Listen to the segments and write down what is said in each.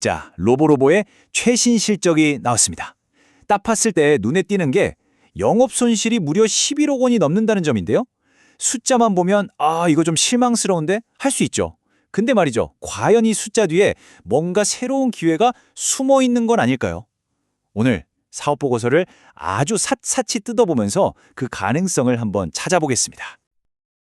자, 로보로보의 최신 실적이 나왔습니다. 딱 봤을 때 눈에 띄는 게 영업 손실이 무려 11억 원이 넘는다는 점인데요. 숫자만 보면 이거 좀 실망스러운데 할 수 있죠. 근데 말이죠. 과연 이 숫자 뒤에 뭔가 새로운 기회가 숨어 있는 건 아닐까요? 오늘 사업 보고서를 아주 샅샅이 뜯어보면서 그 가능성을 한번 찾아보겠습니다.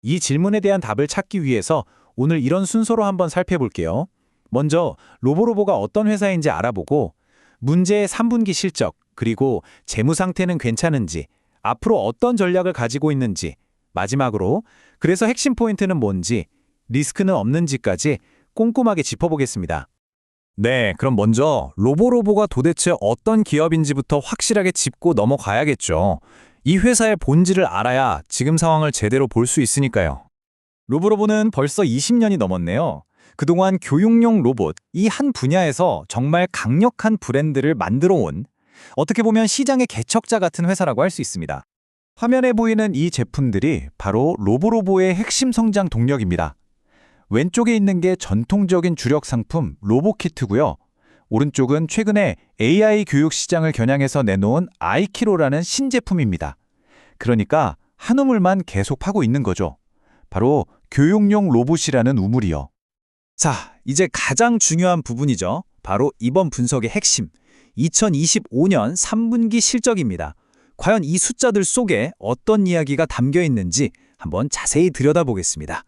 이 질문에 대한 답을 찾기 위해서 오늘 이런 순서로 한번 살펴볼게요. 먼저 로보로보가 어떤 회사인지 알아보고 문제의 3분기 실적, 그리고 재무 상태는 괜찮은지, 앞으로 어떤 전략을 가지고 있는지, 마지막으로 그래서 핵심 포인트는 뭔지, 리스크는 없는지까지 꼼꼼하게 짚어보겠습니다. 네, 그럼 먼저 로보로보가 도대체 어떤 기업인지부터 확실하게 짚고 넘어가야겠죠. 이 회사의 본질을 알아야 지금 상황을 제대로 볼 수 있으니까요. 로보로보는 벌써 20년이 넘었네요. 그동안 교육용 로봇, 이 한 분야에서 정말 강력한 브랜드를 만들어 온, 어떻게 보면 시장의 개척자 같은 회사라고 할 수 있습니다. 화면에 보이는 이 제품들이 바로 로보로보의 핵심 성장 동력입니다. 왼쪽에 있는 게 전통적인 주력 상품 로보키트고요. 오른쪽은 최근에 AI 교육 시장을 겨냥해서 내놓은 아이키로라는 신제품입니다. 그러니까 한 우물만 계속 파고 있는 거죠. 바로 교육용 로봇이라는 우물이요. 자, 이제 가장 중요한 부분이죠. 바로 이번 분석의 핵심, 2025년 3분기 실적입니다. 과연 이 숫자들 속에 어떤 이야기가 담겨 있는지 한번 자세히 들여다보겠습니다.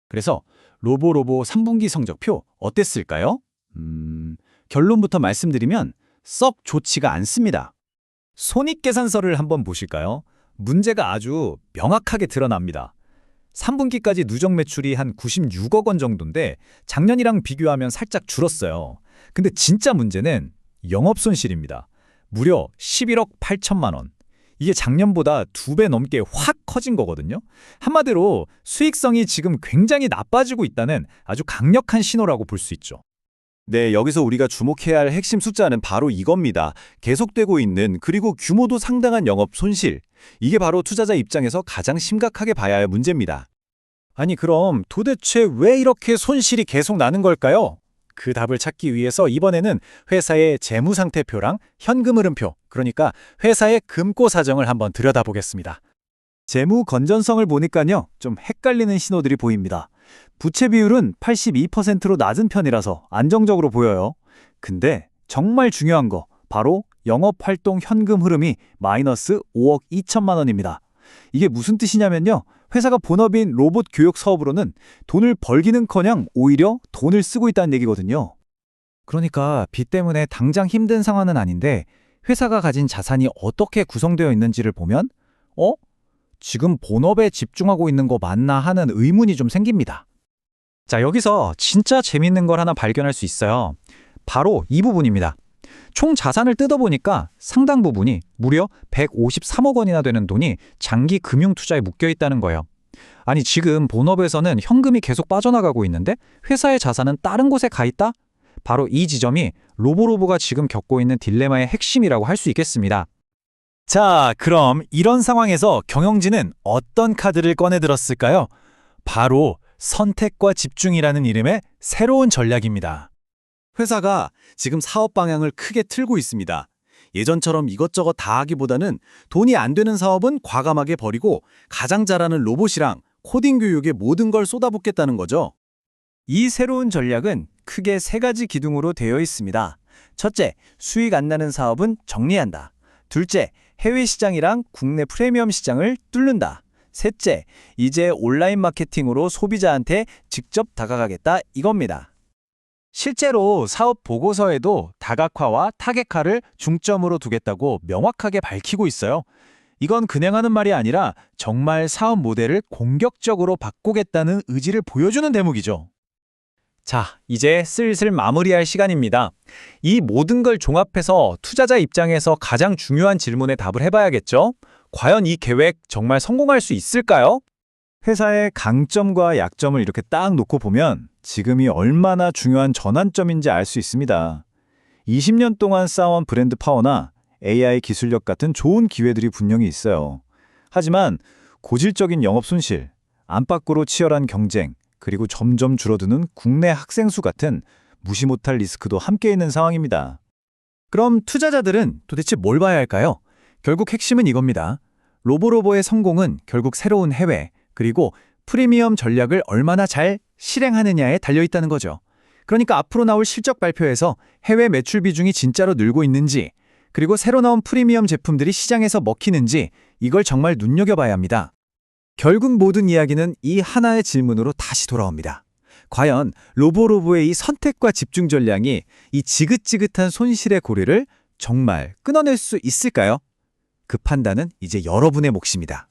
그래서 로보로보 3분기 성적표 어땠을까요? 결론부터 말씀드리면 썩 좋지가 않습니다. 손익계산서를 한번 보실까요? 문제가 아주 명확하게 드러납니다. 3분기까지 누적 매출이 한 96억 원 정도인데 작년이랑 비교하면 살짝 줄었어요. 근데 진짜 문제는 영업손실입니다. 무려 11억 8천만 원. 이게 작년보다 2배 넘게 확 커진 거거든요. 한마디로 수익성이 지금 굉장히 나빠지고 있다는 아주 강력한 신호라고 볼 수 있죠. 네, 여기서 우리가 주목해야 할 핵심 숫자는 바로 이겁니다. 계속되고 있는, 그리고 규모도 상당한 영업 손실. 이게 바로 투자자 입장에서 가장 심각하게 봐야 할 문제입니다. 아니, 그럼 도대체 왜 이렇게 손실이 계속 나는 걸까요? 그 답을 찾기 위해서 이번에는 회사의 재무상태표랑 현금 흐름표, 그러니까 회사의 금고 사정을 한번 들여다보겠습니다. 재무 건전성을 보니까요, 좀 헷갈리는 신호들이 보입니다. 부채 비율은 82%로 낮은 편이라서 안정적으로 보여요. 근데 정말 중요한 거, 바로 영업활동 현금 흐름이 마이너스 5억 2천만 원입니다. 이게 무슨 뜻이냐면요, 회사가 본업인 로봇 교육 사업으로는 돈을 벌기는커녕 오히려 돈을 쓰고 있다는 얘기거든요. 그러니까 빚 때문에 당장 힘든 상황은 아닌데 회사가 가진 자산이 어떻게 구성되어 있는지를 보면 지금 본업에 집중하고 있는 거 맞나 하는 의문이 좀 생깁니다. 자, 여기서 진짜 재밌는 걸 하나 발견할 수 있어요. 바로 이 부분입니다. 총 자산을 뜯어보니까 상당 부분이 무려 153억 원이나 되는 돈이 장기 금융 투자에 묶여 있다는 거예요. 아니, 지금 본업에서는 현금이 계속 빠져나가고 있는데 회사의 자산은 다른 곳에 가 있다? 바로 이 지점이 로보로보가 지금 겪고 있는 딜레마의 핵심이라고 할 수 있겠습니다. 자, 그럼 이런 상황에서 경영진은 어떤 카드를 꺼내 들었을까요? 바로 선택과 집중이라는 이름의 새로운 전략입니다. 회사가 지금 사업 방향을 크게 틀고 있습니다. 예전처럼 이것저것 다 하기보다는 돈이 안 되는 사업은 과감하게 버리고 가장 잘하는 로봇이랑 코딩 교육에 모든 걸 쏟아붓겠다는 거죠. 이 새로운 전략은 크게 3가지 기둥으로 되어 있습니다. 첫째, 수익 안 나는 사업은 정리한다. 둘째, 해외 시장이랑 국내 프리미엄 시장을 뚫는다. 셋째, 이제 온라인 마케팅으로 소비자한테 직접 다가가겠다, 이겁니다. 실제로 사업 보고서에도 다각화와 타겟화를 중점으로 두겠다고 명확하게 밝히고 있어요. 이건 그냥 하는 말이 아니라 정말 사업 모델을 공격적으로 바꾸겠다는 의지를 보여주는 대목이죠. 자, 이제 슬슬 마무리할 시간입니다. 이 모든 걸 종합해서 투자자 입장에서 가장 중요한 질문에 답을 해봐야겠죠? 과연 이 계획 정말 성공할 수 있을까요? 회사의 강점과 약점을 이렇게 딱 놓고 보면 지금이 얼마나 중요한 전환점인지 알 수 있습니다. 20년 동안 쌓아온 브랜드 파워나 AI 기술력 같은 좋은 기회들이 분명히 있어요. 하지만 고질적인 영업 손실, 안팎으로 치열한 경쟁, 그리고 점점 줄어드는 국내 학생 수 같은 무시 못할 리스크도 함께 있는 상황입니다. 그럼 투자자들은 도대체 뭘 봐야 할까요? 결국 핵심은 이겁니다. 로보로보의 성공은 결국 새로운 해외, 그리고 프리미엄 전략을 얼마나 잘 실행하느냐에 달려있다는 거죠. 그러니까 앞으로 나올 실적 발표에서 해외 매출 비중이 진짜로 늘고 있는지, 그리고 새로 나온 프리미엄 제품들이 시장에서 먹히는지 이걸 정말 눈여겨봐야 합니다. 결국 모든 이야기는 이 하나의 질문으로 다시 돌아옵니다. 과연 로보로보의 이 선택과 집중 전략이 이 지긋지긋한 손실의 고리를 정말 끊어낼 수 있을까요? 그 판단은 이제 여러분의 몫입니다.